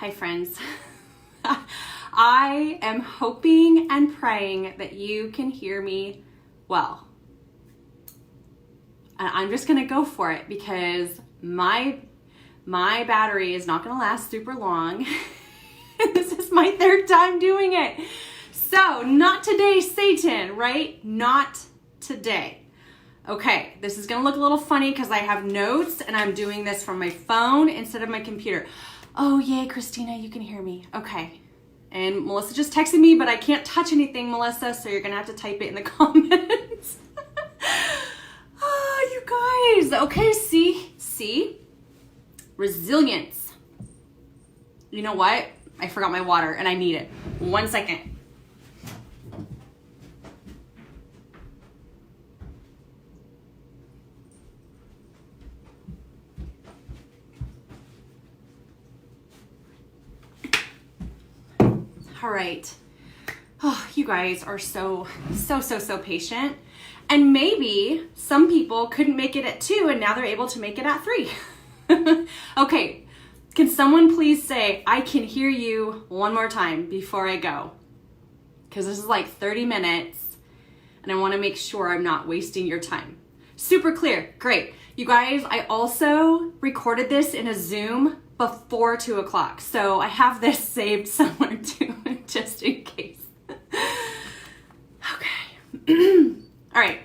Hi friends. I am hoping and praying that you can hear me well. And I'm just gonna go for it because my battery is not gonna last super long. This is my third time doing it. So, not today, Satan, right? Not today. Okay, this is gonna look a little funny because I have notes and I'm doing this from my phone instead of my computer. Oh, yay, Christina, you can hear me. Okay. And Melissa just texted me, but I can't touch anything, Melissa, so you're gonna have to type it in the comments. Oh, you guys. Okay, see? Resilience. You know what? I forgot my water and I need it. 1 second. All right. Oh, you guys are so patient. And maybe some people couldn't make it at 2 and now they're able to make it at 3. Okay. Can someone please say, I can hear you one more time before I go? Because this is like 30 minutes and I want to make sure I'm not wasting your time. Super clear. Great. You guys, I also recorded this in a Zoom before 2 o'clock. So I have this saved somewhere too, just in case. Okay. All right.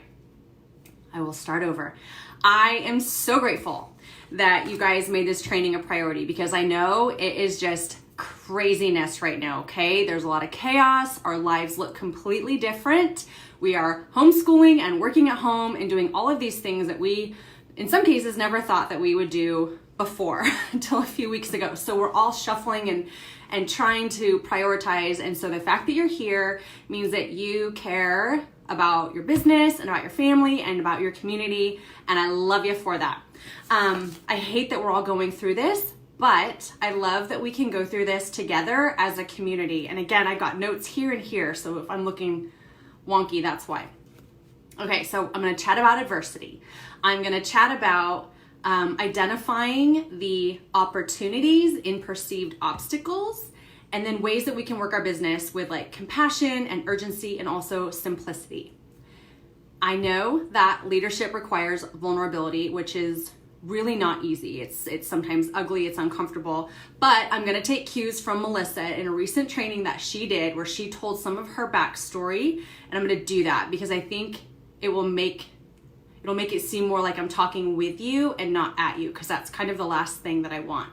I will start over. I am so grateful that you guys made this training a priority because I know it is just craziness right now, okay? There's a lot of chaos. Our lives look completely different. We are homeschooling and working at home and doing all of these things that we, in some cases, never thought that we would do before until a few weeks ago. So we're all shuffling and trying to prioritize. And so the fact that you're here means that you care about your business and about your family and about your community. And I love you for that. I hate that we're all going through this, but I love that we can go through this together as a community. And again, I got notes here and here. So if I'm looking wonky, that's why. Okay, so I'm going to chat about adversity. I'm going to chat about identifying the opportunities in perceived obstacles, and then ways that we can work our business with like compassion and urgency and also simplicity. I know that leadership requires vulnerability, which is really not easy. It's sometimes ugly, it's uncomfortable, but I'm gonna take cues from Melissa in a recent training that she did where she told some of her backstory, and I'm gonna do that because I think it'll make it seem more like I'm talking with you and not at you, because that's kind of the last thing that I want.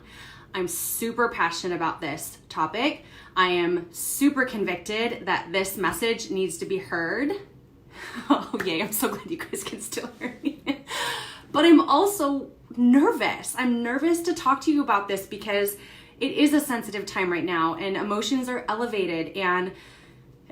I'm super passionate about this topic. I am super convicted that this message needs to be heard. Oh yay, I'm so glad you guys can still hear me. But I'm also nervous. I'm nervous to talk to you about this because it is a sensitive time right now and emotions are elevated and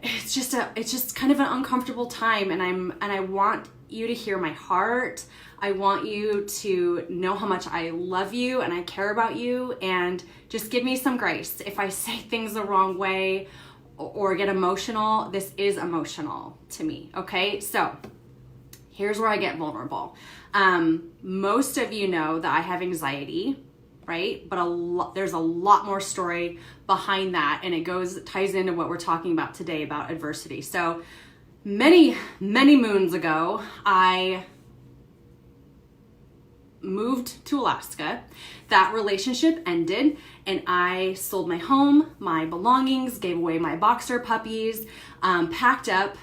it's just kind of an uncomfortable time, and I want you to hear my heart. I want you to know how much I love you and I care about you, and just give me some grace if I say things the wrong way or get emotional. This is emotional to me, okay? So here's where I get vulnerable. Most of you know that I have anxiety, right? But there's a lot more story behind that, and it ties into what we're talking about today about adversity. So many moons ago, I moved to Alaska. That relationship ended and I sold my home, my belongings, gave away my boxer puppies, packed up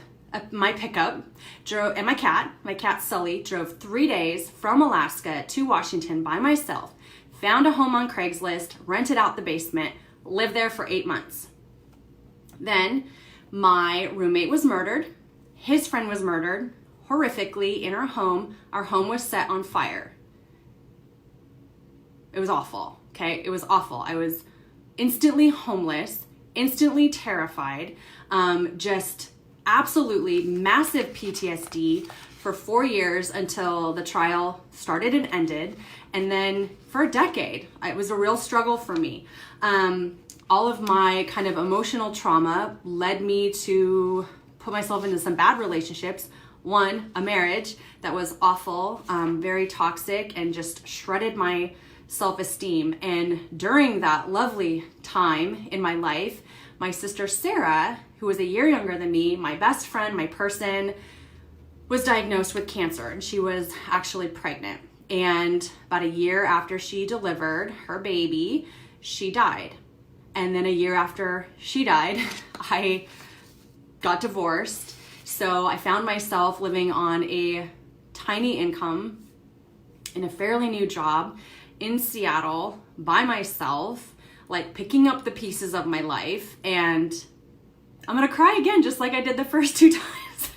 my pickup, and my cat Sully, drove 3 days from Alaska to Washington by myself, found a home on Craigslist, rented out the basement, lived there for 8 months. Then my roommate was murdered. His friend was murdered horrifically in our home. Our home was set on fire. It was awful, okay? It was awful. I was instantly homeless, instantly terrified, just absolutely massive PTSD for 4 years until the trial started and ended. And then for a decade, it was a real struggle for me. All of my kind of emotional trauma led me to put myself into some bad relationships. One, a marriage that was awful, very toxic, and just shredded my self-esteem. And during that lovely time in my life, my sister Sarah, who was a year younger than me, my best friend, my person, was diagnosed with cancer, and she was actually pregnant. And about a year after she delivered her baby, she died. And then a year after she died, I got divorced. So I found myself living on a tiny income in a fairly new job in Seattle by myself, like picking up the pieces of my life. And I'm gonna cry again, just like I did the first two times.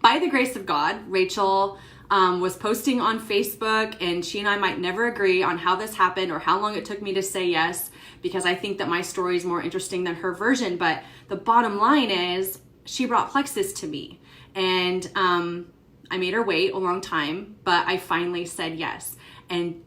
By the grace of God, Rachel was posting on Facebook, and she and I might never agree on how this happened or how long it took me to say yes, because I think that my story is more interesting than her version. But the bottom line is, she brought Plexus to me, and I made her wait a long time, but I finally said yes. And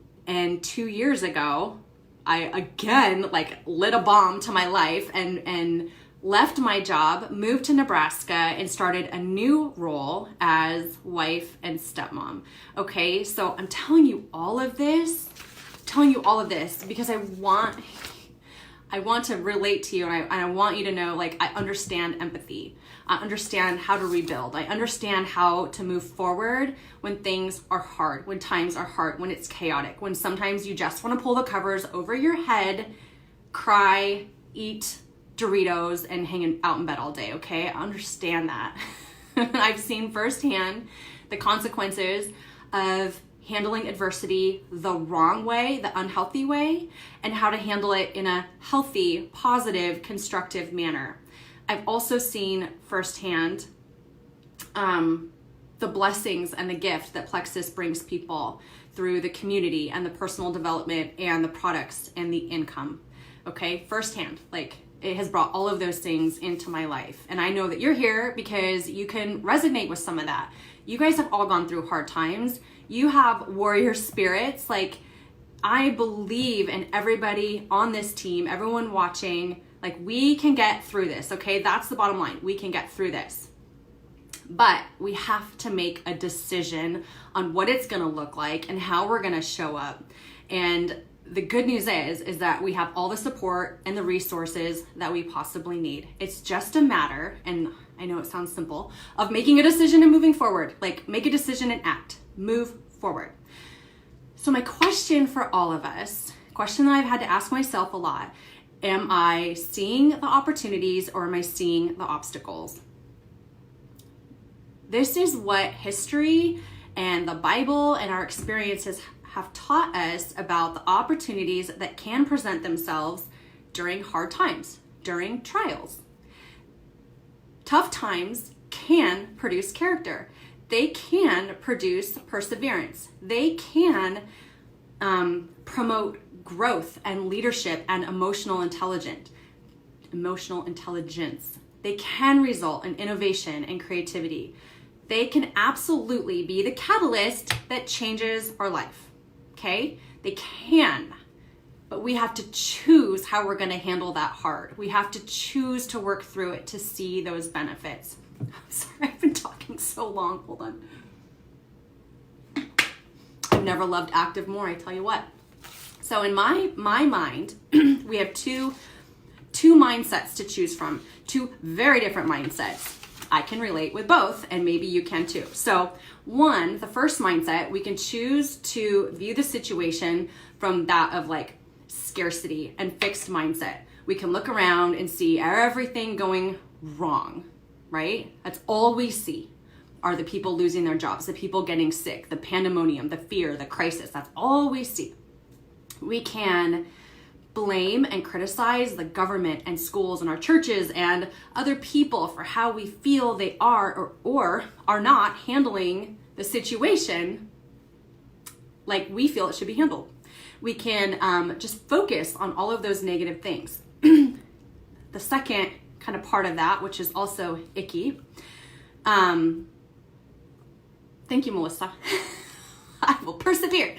2 years ago, I again lit a bomb to my life and left my job, moved to Nebraska, and started a new role as wife and stepmom. Okay, so I'm telling you all of this because I want to relate to you, and I want you to know, I understand empathy. I understand how to rebuild. I understand how to move forward when things are hard, when times are hard, when it's chaotic, when sometimes you just want to pull the covers over your head, cry, eat Doritos, and hang out in bed all day, okay? I understand that. I've seen firsthand the consequences of handling adversity the wrong way, the unhealthy way, and how to handle it in a healthy, positive, constructive manner. I've also seen firsthand the blessings and the gift that Plexus brings people through the community and the personal development and the products and the income, okay? Firsthand, it has brought all of those things into my life. And I know that you're here because you can resonate with some of that. You guys have all gone through hard times. You have warrior spirits. I believe in everybody on this team, everyone watching, we can get through this, okay? That's the bottom line. We can get through this. But we have to make a decision on what it's gonna look like and how we're gonna show up. And the good news is that we have all the support and the resources that we possibly need. It's just a matter, and I know it sounds simple, of making a decision and moving forward. Make a decision and act. Move forward. So my question for all of us, question that I've had to ask myself a lot, am I seeing the opportunities or am I seeing the obstacles? This is what history and the Bible and our experiences have taught us about the opportunities that can present themselves during hard times, during trials. Tough times can produce character. They can produce perseverance. They can promote growth and leadership and emotional intelligence. They can result in innovation and creativity. They can absolutely be the catalyst that changes our life. Okay? They can, but we have to choose how we're going to handle that hard. We have to choose to work through it to see those benefits. I'm sorry, I've been talking so long. Hold on. I've never loved active more, I tell you what. So in my mind, we have two mindsets to choose from, two very different mindsets. I can relate with both, and maybe you can too. So the first mindset, we can choose to view the situation from that of scarcity and fixed mindset. We can look around and see everything going wrong, right? That's all we see are the people losing their jobs, the people getting sick, the pandemonium, the fear, the crisis. That's all we see. We can blame and criticize the government and schools and our churches and other people for how we feel they are or are not handling the situation like we feel it should be handled. We can just focus on all of those negative things. The second kind of part of that, which is also icky, thank you, Melissa. I will persevere.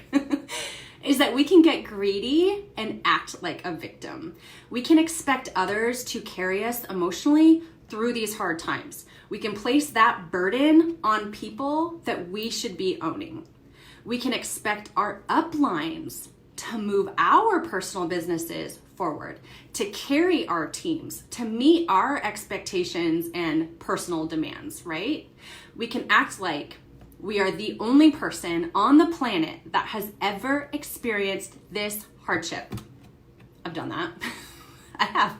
Is that we can get greedy and act like a victim. We can expect others to carry us emotionally through these hard times. We can place that burden on people that we should be owning. We can expect our uplines to move our personal businesses forward, to carry our teams, to meet our expectations and personal demands, right? We can act like we are the only person on the planet that has ever experienced this hardship. I've done that. I have.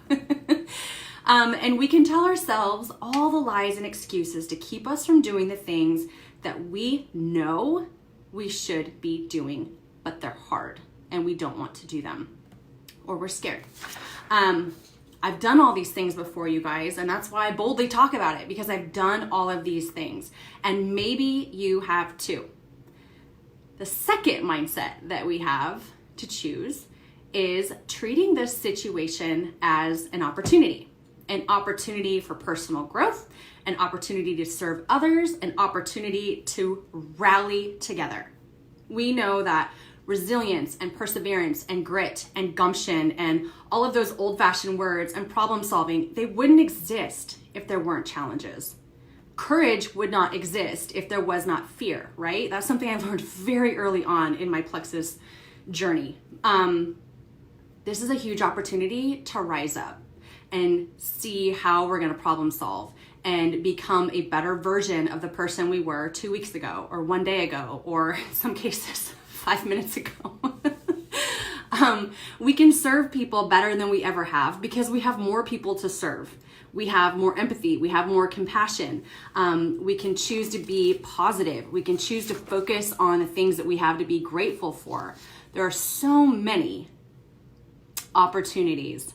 And we can tell ourselves all the lies and excuses to keep us from doing the things that we know we should be doing, but they're hard and we don't want to do them, or we're scared. I've done all these things before, you guys, and that's why I boldly talk about it, because I've done all of these things, and maybe you have too. The second mindset that we have to choose is treating this situation as an opportunity for personal growth, an opportunity to serve others, an opportunity to rally together. We know that resilience and perseverance and grit and gumption and all of those old-fashioned words and problem solving, they wouldn't exist if there weren't challenges. Courage would not exist if there was not fear, right? That's something I've learned very early on in my Plexus journey. This is a huge opportunity to rise up and see how we're going to problem solve and become a better version of the person we were 2 weeks ago, or 1 day ago, or in some cases 5 minutes ago. We can serve people better than we ever have because we have more people to serve. We have more empathy. We have more compassion. We can choose to be positive. We can choose to focus on the things that we have to be grateful for. There are so many opportunities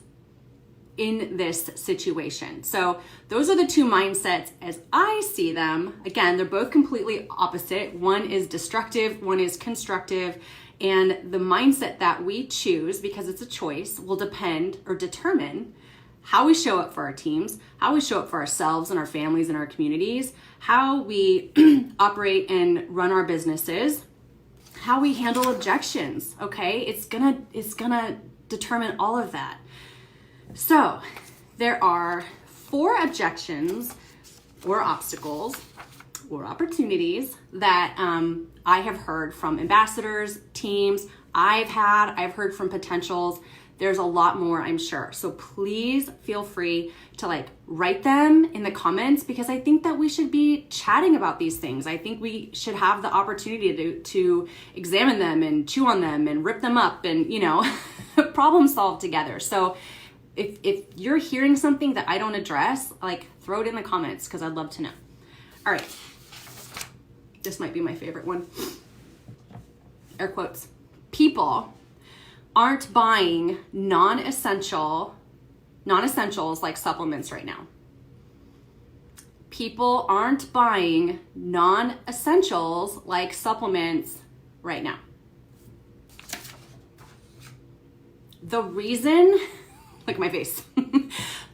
in this situation. So those are the two mindsets as I see them. Again, they're both completely opposite. One is destructive, one is constructive. And the mindset that we choose, because it's a choice, will depend or determine how we show up for our teams, how we show up for ourselves and our families and our communities, how we operate and run our businesses, how we handle objections, okay? It's gonna determine all of that. So there are 4 objections or obstacles or opportunities that I have heard from ambassadors, teams, I've heard from potentials. There's a lot more, I'm sure. So please feel free to write them in the comments, because I think that we should be chatting about these things. I think we should have the opportunity to examine them and chew on them and rip them up and, problem solve together. So if you're hearing something that I don't address, throw it in the comments, because I'd love to know. All right. This might be my favorite one. Air quotes. People aren't buying non-essentials like supplements right now. People aren't buying non-essentials like supplements right now. The reason, look at my face.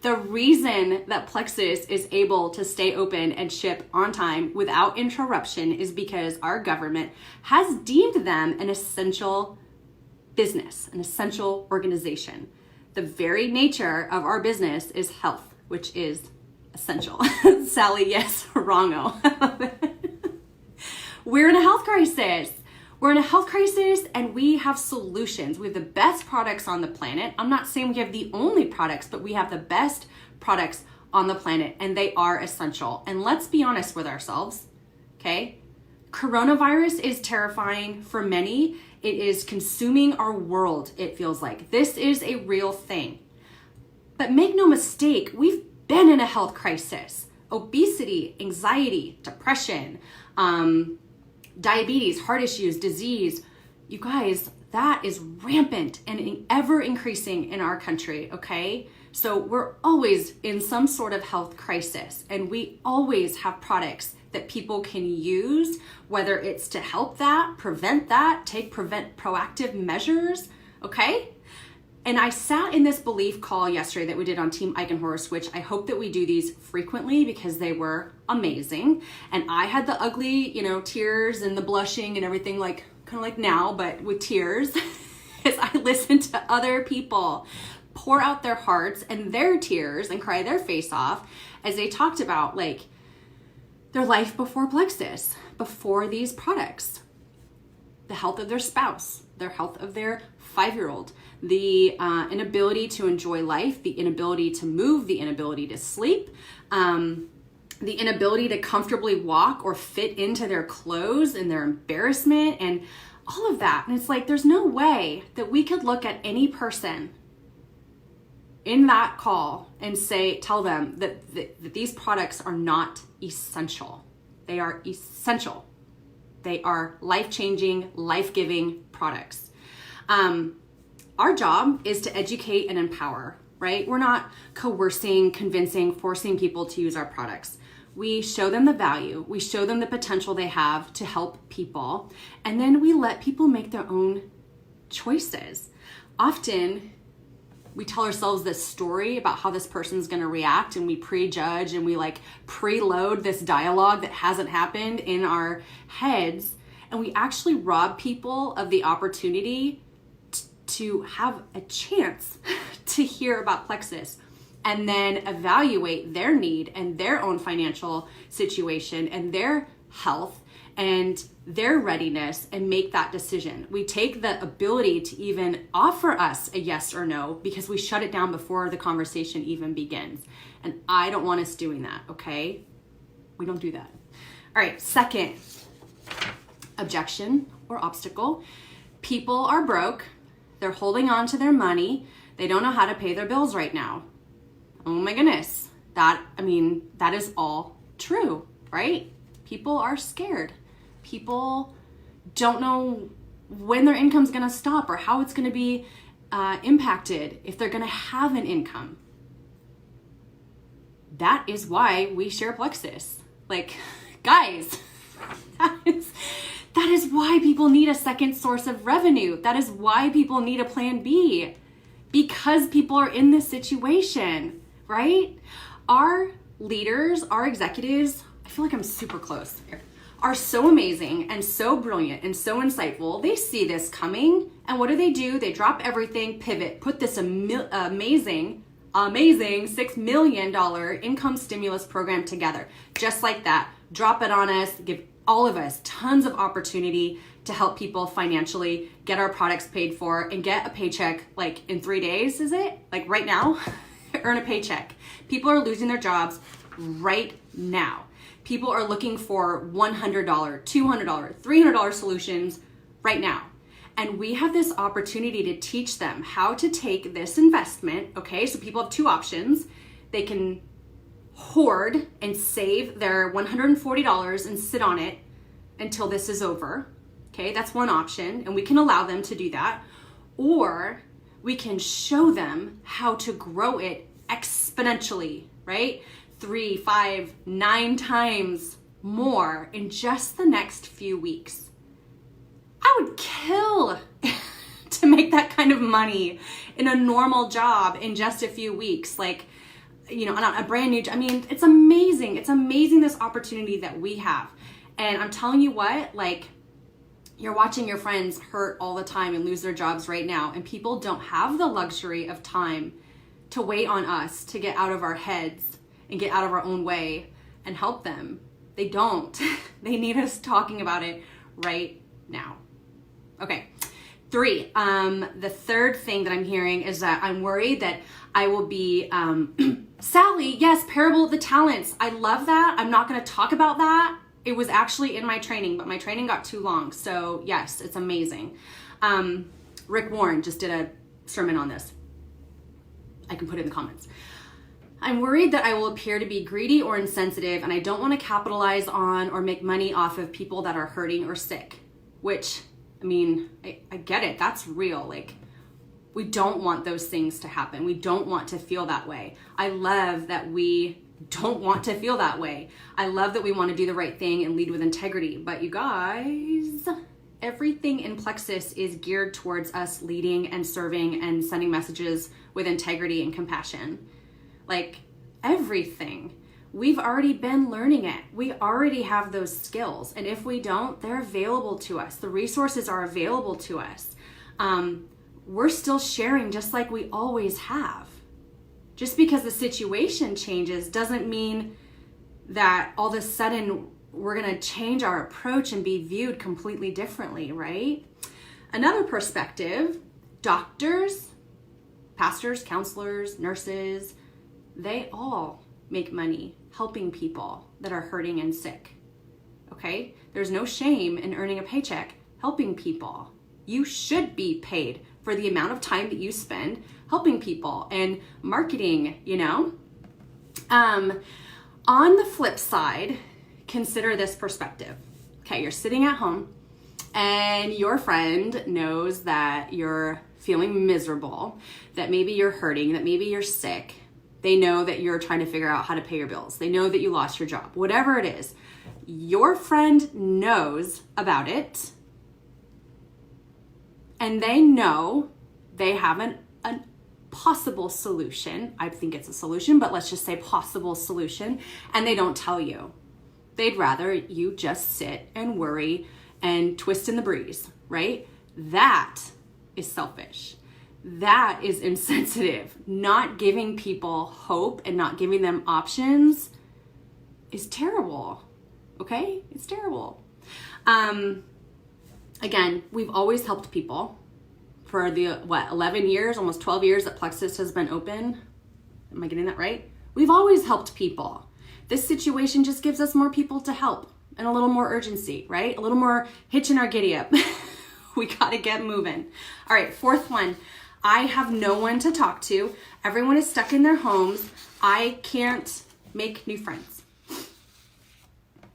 The reason that Plexus is able to stay open and ship on time without interruption is because our government has deemed them an essential business, an essential organization. The very nature of our business is health, which is essential. Sally, yes, wrongo. We're in a health crisis. We're in a health crisis and we have solutions. We have the best products on the planet. I'm not saying we have the only products, but we have the best products on the planet and they are essential. And let's be honest with ourselves, okay? Coronavirus is terrifying for many. It is consuming our world, it feels like. This is a real thing. But make no mistake, we've been in a health crisis. Obesity, anxiety, depression, diabetes, heart issues, disease. You guys, that is rampant and ever increasing in our country, okay? So we're always in some sort of health crisis, and we always have products that people can use, whether it's to help that, prevent that, proactive measures, okay? And I sat in this belief call yesterday that we did on Team Eichenhorst, which I hope that we do these frequently because they were amazing. And I had the ugly, tears and the blushing and everything, kind of like now, but with tears, as I listened to other people pour out their hearts and their tears and cry their face off as they talked about their life before Plexus, before these products, the health of their spouse, their health of their 5-year-old, the inability to enjoy life, the inability to move, the inability to sleep, the inability to comfortably walk or fit into their clothes and their embarrassment and all of that. And it's like, there's no way that we could look at any person in that call and tell them that these products are not essential. They are essential. They are life-changing, life-giving products. Our job is to educate and empower, right? We're not coercing, convincing, forcing people to use our products. We show them the value. We show them the potential they have to help people. And then we let people make their own choices. Often, we tell ourselves this story about how this person's going to react, and we prejudge and we like preload this dialogue that hasn't happened in our heads. And we actually rob people of the opportunity to have a chance to hear about Plexus and then evaluate their need and their own financial situation and their health and their readiness and make that decision. We take the ability to even offer us a yes or no because we shut it down before the conversation even begins. And I don't want us doing that, okay? We don't do that. All right, second objection or obstacle. People are broke. They're holding on to their money. They don't know how to pay their bills right now. Oh my goodness. That is all true, right? People are scared. People don't know when their income's going to stop or how it's going to be impacted if they're going to have an income. That is why we share Plexus. Like, guys, that is why people need a second source of revenue. That is why people need a plan B, because people are in this situation, right? Our leaders, our executives, I feel like I'm super close here, are so amazing and so brilliant and so insightful. They see this coming, and what do? They drop everything, pivot, put this amazing $6 million income stimulus program together. Just like that. Drop it on us, give all of us tons of opportunity to help people financially get our products paid for and get a paycheck like in 3 days, is it? Like right now? Earn a paycheck. People are losing their jobs right now. People are looking for $100, $200, $300 solutions right now. And we have this opportunity to teach them how to take this investment, okay? So people have two options. They can hoard and save their $140 and sit on it until this is over, okay? That's one option, and we can allow them to do that. Or we can show them how to grow it exponentially, right? 3, 5, 9 times more in just the next few weeks. I would kill to make that kind of money in a normal job in just a few weeks. Like, you know, on a brand new, it's amazing. It's amazing, this opportunity that we have. And I'm telling you what, like, you're watching your friends hurt all the time and lose their jobs right now. And people don't have the luxury of time to wait on us to get out of our heads and get out of our own way and help them. They don't. They need us talking about it right now. Okay. 3, the third thing that I'm hearing is that I'm worried that I will be, Sally, yes, Parable of the Talents. I love that. I'm not going to talk about that. It was actually in my training, but my training got too long. So yes, it's amazing. Rick Warren just did a sermon on this. I can put it in the comments. I'm worried that I will appear to be greedy or insensitive, and I don't want to capitalize on or make money off of people that are hurting or sick, which, I get it. That's real. Like, we don't want those things to happen. We don't want to feel that way. I love that we don't want to feel that way. I love that we want to do the right thing and lead with integrity. But you guys, everything in Plexus is geared towards us leading and serving and sending messages with integrity and compassion. Like, everything. We've already been learning it. We already have those skills. And if we don't, they're available to us. The resources are available to us. We're still sharing just like we always have. Just because the situation changes doesn't mean that all of a sudden we're going to change our approach and be viewed completely differently, right? Another perspective Doctors, pastors, counselors, nurses, they all make money helping people that are hurting and sick. Okay? There's no shame in earning a paycheck helping people. You should be paid for the amount of time that you spend helping people and marketing, you know? On the flip side, consider this perspective. Okay, you're sitting at home and your friend knows that you're feeling miserable, that maybe you're hurting, that maybe you're sick. They know that you're trying to figure out how to pay your bills. They know that you lost your job, whatever it is. Your friend knows about it, and they know they have a possible solution. I think it's a solution, but let's just say possible solution, and they don't tell you. They'd rather you just sit and worry and twist in the breeze, right? That is selfish. That is insensitive. Not giving people hope and not giving them options is terrible. Okay? It's terrible. Again, we've always helped people for the, 11 years, almost 12 years that Plexus has been open. Am I getting that right? We've always helped people. This situation just gives us more people to help and a little more urgency, right? A little more hitch in our giddy up. We gotta get moving. All right, fourth one. I have no one to talk to. Everyone is stuck in their homes. I can't make new friends.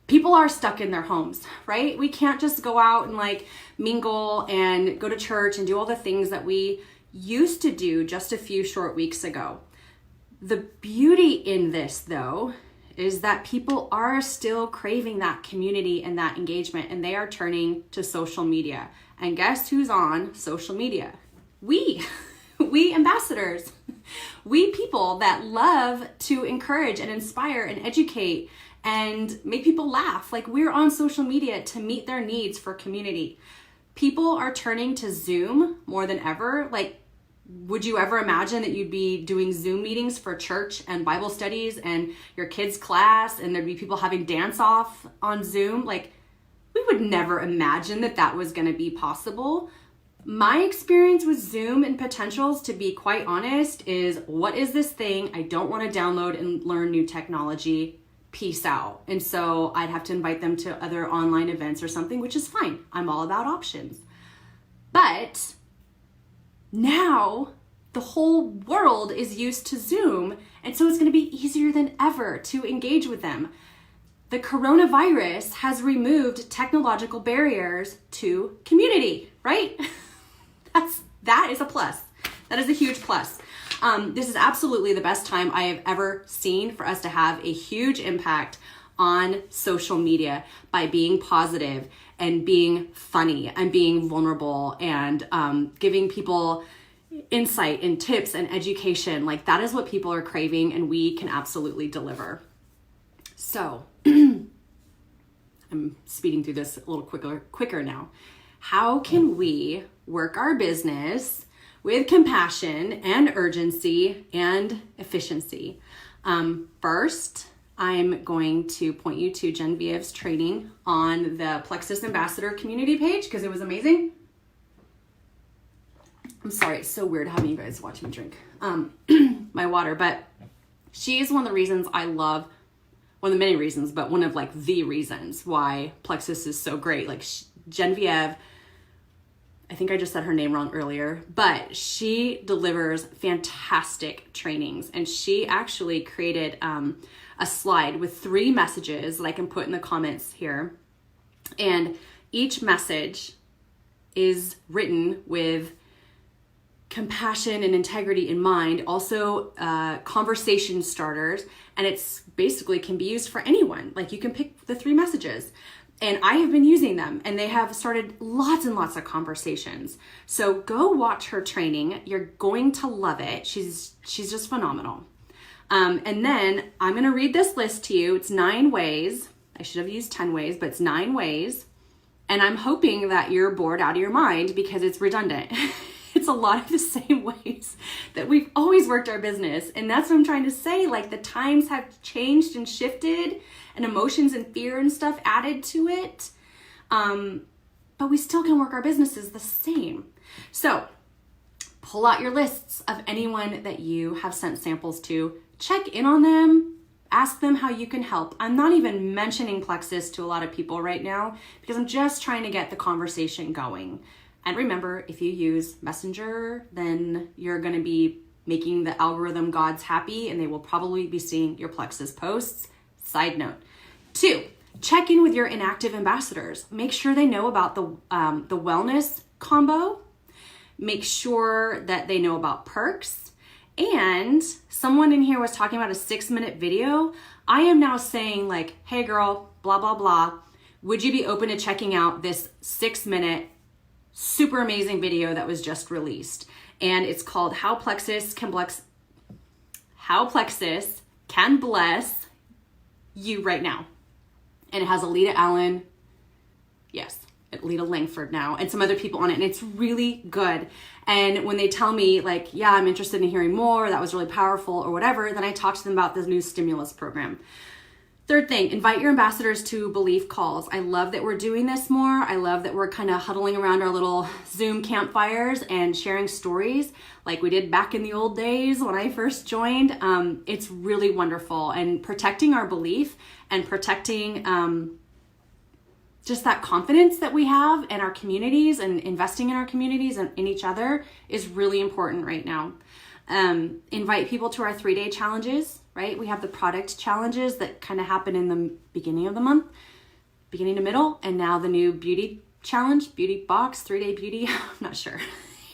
People are stuck in their homes, right? We can't just go out and like mingle and go to church and do all the things that we used to do just a few short weeks ago. The beauty in this, though, is that people are still craving that community and that engagement, and they are turning to social media. And guess who's on social media? We ambassadors. We people that love to encourage and inspire and educate and make people laugh. Like, we're on social media to meet their needs for community. People are turning to Zoom more than ever. Like, would you ever imagine that you'd be doing Zoom meetings for church and Bible studies and your kids' class, and there'd be people having dance off on Zoom? Like, we would never imagine that that was going to be possible. My experience with Zoom and Potentials, to be quite honest, is what is this thing? I don't want to download and learn new technology. Peace out. And so I'd have to invite them to other online events or something, which is fine. I'm all about options. But now the whole world is used to Zoom, and so it's going to be easier than ever to engage with them. The coronavirus has removed technological barriers to community, right? That is a plus. That is a huge plus. This is absolutely the best time I have ever seen for us to have a huge impact on social media by being positive and being funny and being vulnerable and giving people insight and tips and education. Like, that is what people are craving, and we can absolutely deliver. So I'm speeding through this a little quicker now. How can we work our business with compassion and urgency and efficiency? First, I'm going to point you to Genevieve's training on the Plexus Ambassador community page because it was amazing. I'm sorry, it's so weird having you guys watch me drink my water, but she is one of the reasons I love, one of the many reasons, but one of like the reasons why Plexus is so great. Like, Genevieve, I think I just said her name wrong earlier, but she delivers fantastic trainings, and she actually created a slide with 3 messages that I can put in the comments here. And each message is written with compassion and integrity in mind, also conversation starters, and it's basically can be used for anyone. Like, you can pick the 3 messages. And I have been using them, and they have started lots and lots of conversations. So go watch her training. You're going to love it. She's just phenomenal. And then I'm going to read this list to you. It's 9 ways. I should have used 10 ways, but it's 9 ways. And I'm hoping that you're bored out of your mind because it's redundant. It's a lot of the same ways that we've always worked our business. And that's what I'm trying to say. Like, the times have changed and shifted, and emotions and fear and stuff added to it. But we still can work our businesses the same. So pull out your lists of anyone that you have sent samples to, check in on them, ask them how you can help. I'm not even mentioning Plexus to a lot of people right now because I'm just trying to get the conversation going. And remember, if you use Messenger, then you're going to be making the algorithm gods happy and they will probably be seeing your Plexus posts. Side note. 2, check in with your inactive ambassadors. Make sure they know about the wellness combo. Make sure that they know about perks. And someone in here was talking about a 6-minute video. I am now saying like, hey girl, blah, blah, blah. Would you be open to checking out this 6-minute super amazing video that was just released? And it's called How Plexus Can Bless You Right Now. And it has Alita Allen, yes, Alita Langford now, and some other people on it. And it's really good. And when they tell me like, yeah, I'm interested in hearing more, that was really powerful or whatever, then I talk to them about this new stimulus program. 3rd thing, invite your ambassadors to belief calls. I love that we're doing this more. I love that we're kind of huddling around our little Zoom campfires and sharing stories like we did back in the old days when I first joined. It's really wonderful, and protecting our belief and protecting just that confidence that we have in our communities and investing in our communities and in each other is really important right now. Invite people to our 3-day challenges, right? We have the product challenges that kind of happen in the beginning of the month, beginning to middle, and now the new beauty challenge, beauty box, 3-day beauty. I'm not sure.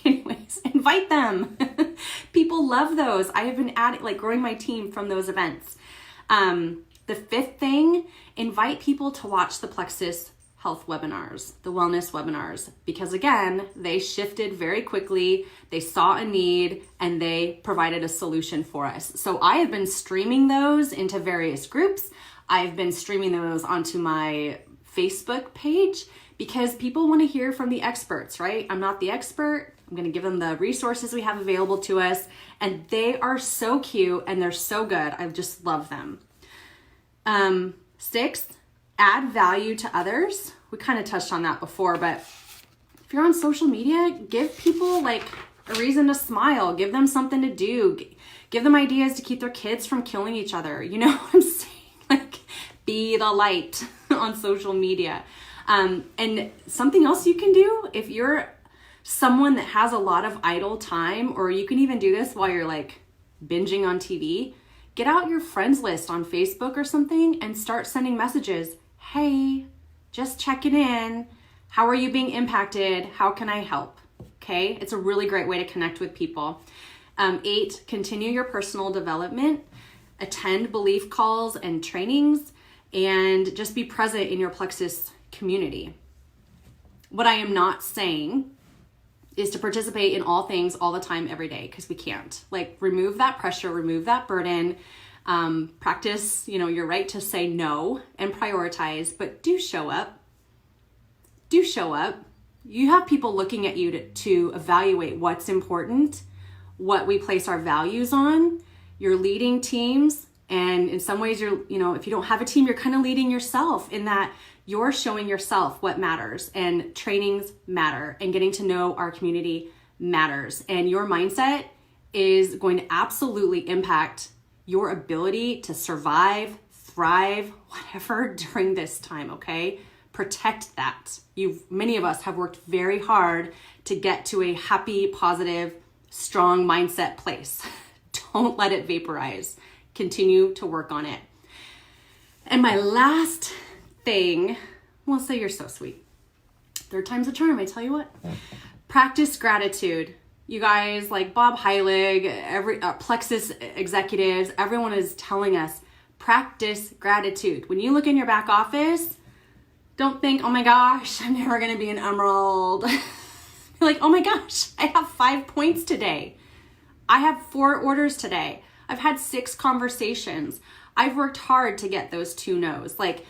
Anyways, invite them. People love those. I have been growing my team from those events. The 5th thing, invite people to watch the Plexus health webinars, the wellness webinars, because again, they shifted very quickly. They saw a need and they provided a solution for us. So I have been streaming those into various groups. I've been streaming those onto my Facebook page because people want to hear from the experts, right? I'm not the expert. I'm going to give them the resources we have available to us, and they are so cute and they're so good. I just love them. 6, add value to others. We kind of touched on that before, but if you're on social media, give people like a reason to smile, give them something to do, give them ideas to keep their kids from killing each other. You know what I'm saying? Like, be the light on social media. And something else you can do if you're someone that has a lot of idle time, or you can even do this while you're like binging on TV, get out your friends list on Facebook or something and start sending messages. Hey, just checking in. How are you being impacted? How can I help? Okay, it's a really great way to connect with people. 8, continue your personal development, attend belief calls and trainings, and just be present in your Plexus community. What I am not saying is to participate in all things all the time, every day, because we can't. Like, remove that pressure, remove that burden, practice, your right to say no and prioritize, but do show up. Do show up. You have people looking at you to evaluate what's important, what we place our values on. You're leading teams, and in some ways if you don't have a team, you're kind of leading yourself in that you're showing yourself what matters, and trainings matter, and getting to know our community matters. And your mindset is going to absolutely impact your ability to survive, thrive, whatever during this time, okay? Protect that. Many of us have worked very hard to get to a happy, positive, strong mindset place. Don't let it vaporize. Continue to work on it. And my last thing, Melissa, you're so sweet. 3rd time's a charm, I tell you what. Practice gratitude. You guys, like Bob Heilig, Plexus executives, everyone is telling us, practice gratitude. When you look in your back office, don't think, oh my gosh, I'm never going to be an emerald. You're like, oh my gosh, I have 5 points today. I have 4 orders today. I've had 6 conversations. I've worked hard to get those 2 no's. Like,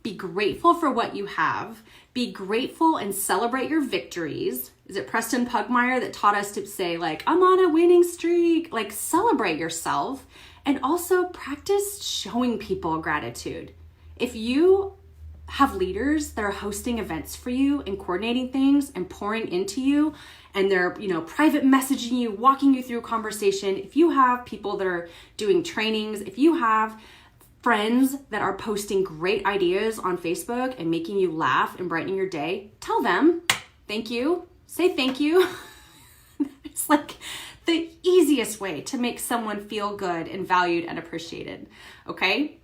be grateful for what you have. Be grateful and celebrate your victories. Is it Preston Pugmire that taught us to say, like, I'm on a winning streak? Like, celebrate yourself, and also practice showing people gratitude. If you have leaders that are hosting events for you and coordinating things and pouring into you, and they're, private messaging you, walking you through a conversation, if you have people that are doing trainings, if you have friends that are posting great ideas on Facebook and making you laugh and brightening your day, tell them thank you. Say thank you. It's like the easiest way to make someone feel good and valued and appreciated. Okay?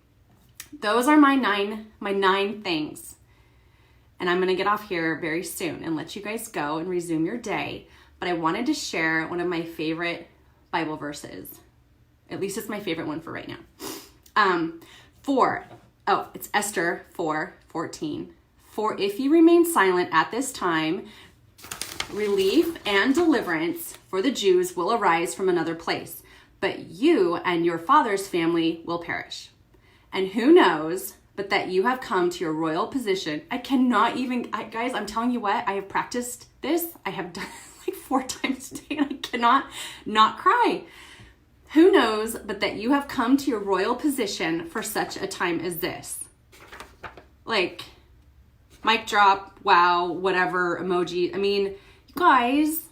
Those are my nine things. And I'm going to get off here very soon and let you guys go and resume your day. But I wanted to share one of my favorite Bible verses. At least it's my favorite one for right now. It's Esther 4:14. For if you remain silent at this time, relief and deliverance for the Jews will arise from another place, but you and your father's family will perish. And who knows but that you have come to your royal position. Guys, I'm telling you what, I have practiced this. I have done it like 4 times today, and I cannot not cry. Who knows but that you have come to your royal position for such a time as this? Like, mic drop, wow, whatever, emoji. I mean, you guys,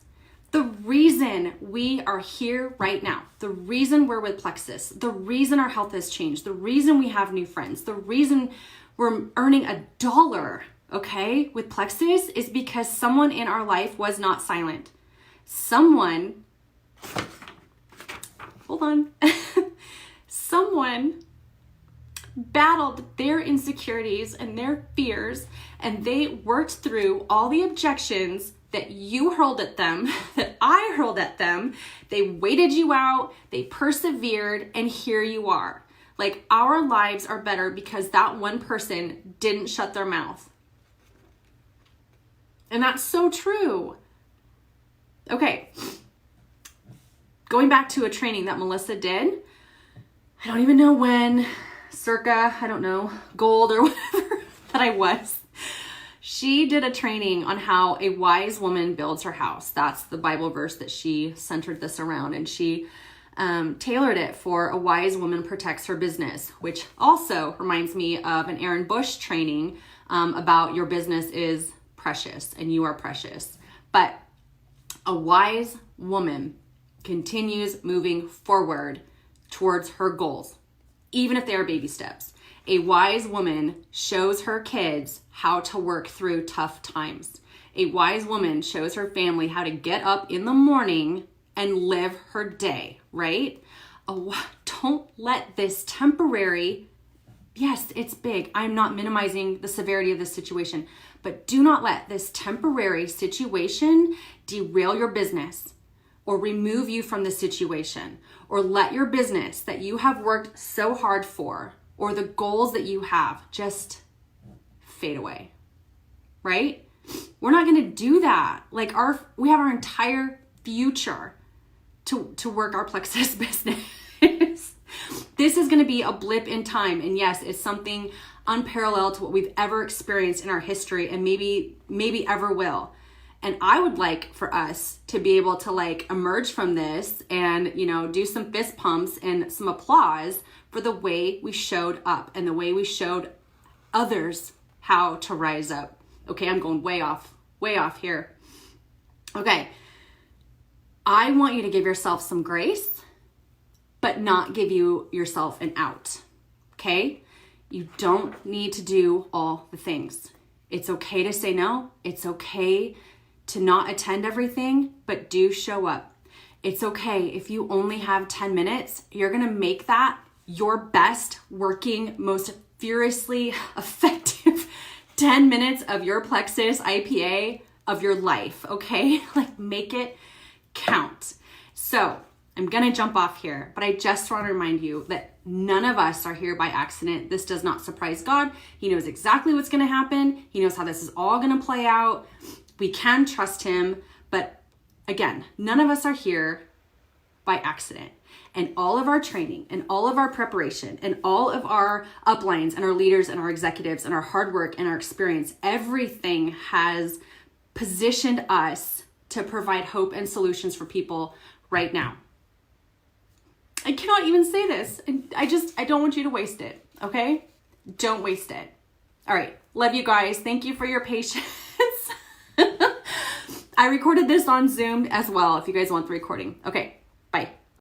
the reason we are here right now, the reason we're with Plexus, the reason our health has changed, the reason we have new friends, the reason we're earning $1, okay, with Plexus is because someone in our life was not silent. Someone battled their insecurities and their fears, and they worked through all the objections that you hurled at them, that I hurled at them. They waited you out, they persevered, and here you are. Like, our lives are better because that one person didn't shut their mouth. And that's so true. Okay. Going back to a training that Melissa did, I don't even know when, circa, gold or whatever that I was. She did a training on how a wise woman builds her house. That's the Bible verse that she centered this around. And she tailored it for a wise woman protects her business, which also reminds me of an Aaron Bush training about your business is precious and you are precious. But a wise woman continues moving forward towards her goals, even if they are baby steps. A wise woman shows her kids how to work through tough times. A wise woman shows her family how to get up in the morning and live her day, right? Don't let this temporary, yes, it's big. I'm not minimizing the severity of this situation, but do not let this temporary situation derail your business or remove you from the situation, or let your business that you have worked so hard for or the goals that you have just fade away, right? We're not going to do that. Like, we have our entire future to work our Plexus business. This is going to be a blip in time. And yes, it's something unparalleled to what we've ever experienced in our history and maybe ever will. And I would like for us to be able to emerge from this and, do some fist pumps and some applause for the way we showed up and the way we showed others how to rise up. Okay, I'm going way off here. Okay, I want you to give yourself some grace, but not give yourself an out. Okay, you don't need to do all the things. It's okay to say no. It's okay to not attend everything, but do show up. It's okay if you only have 10 minutes. You're going to make that your best working, most furiously effective 10 minutes of your Plexus IPA of your life, okay? Make it count. So I'm going to jump off here, but I just want to remind you that none of us are here by accident. This does not surprise God. He knows exactly what's going to happen. He knows how this is all going to play out. We can trust him, but again, none of us are here by accident. And all of our training and all of our preparation and all of our uplines and our leaders and our executives and our hard work and our experience, everything has positioned us to provide hope and solutions for people right now. I cannot even say this. I don't want you to waste it, okay? Don't waste it. All right. Love you guys. Thank you for your patience. I recorded this on Zoom as well if you guys want the recording. Okay. Bye.